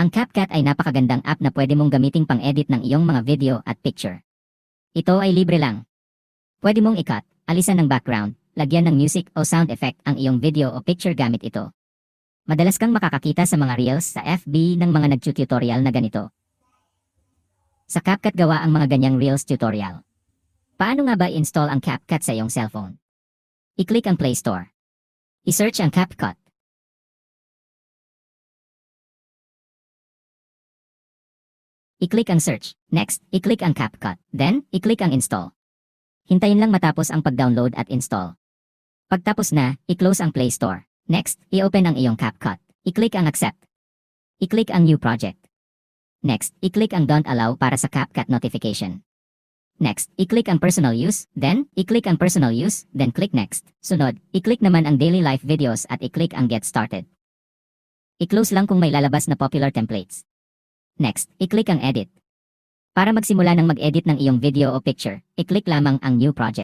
Ang CapCut ay napakagandang app na pwede mong gamiting pang-edit ng iyong mga video at picture. Ito ay libre lang. Pwede mong i-cut, alisan ng background, lagyan ng music o sound effect ang iyong video o picture gamit ito. Madalas kang makakakita sa mga reels sa FB ng mga nag-tutorial na ganito. Sa CapCut gawa ang mga ganyang reels tutorial. Paano nga ba i-install ang CapCut sa iyong cellphone? I-click ang Play Store. I-search ang CapCut. I-click ang search. Next, i-click ang CapCut. Then, i-click ang install. Hintayin lang matapos ang pag-download at install. Pagtapos na, i-close ang Play Store. Next, i-open ang iyong CapCut. I-click ang accept. I-click ang new project. Next, i-click ang don't allow para sa CapCut notification. Next, i-click ang personal use, then, i-click ang personal use, then click next. Sunod, i-click naman ang daily life videos at i-click ang get started. I-close lang kung may lalabas na popular templates. Next, i-click ang edit. Para magsimula ng mag-edit ng iyong video o picture, i-click lamang ang new project.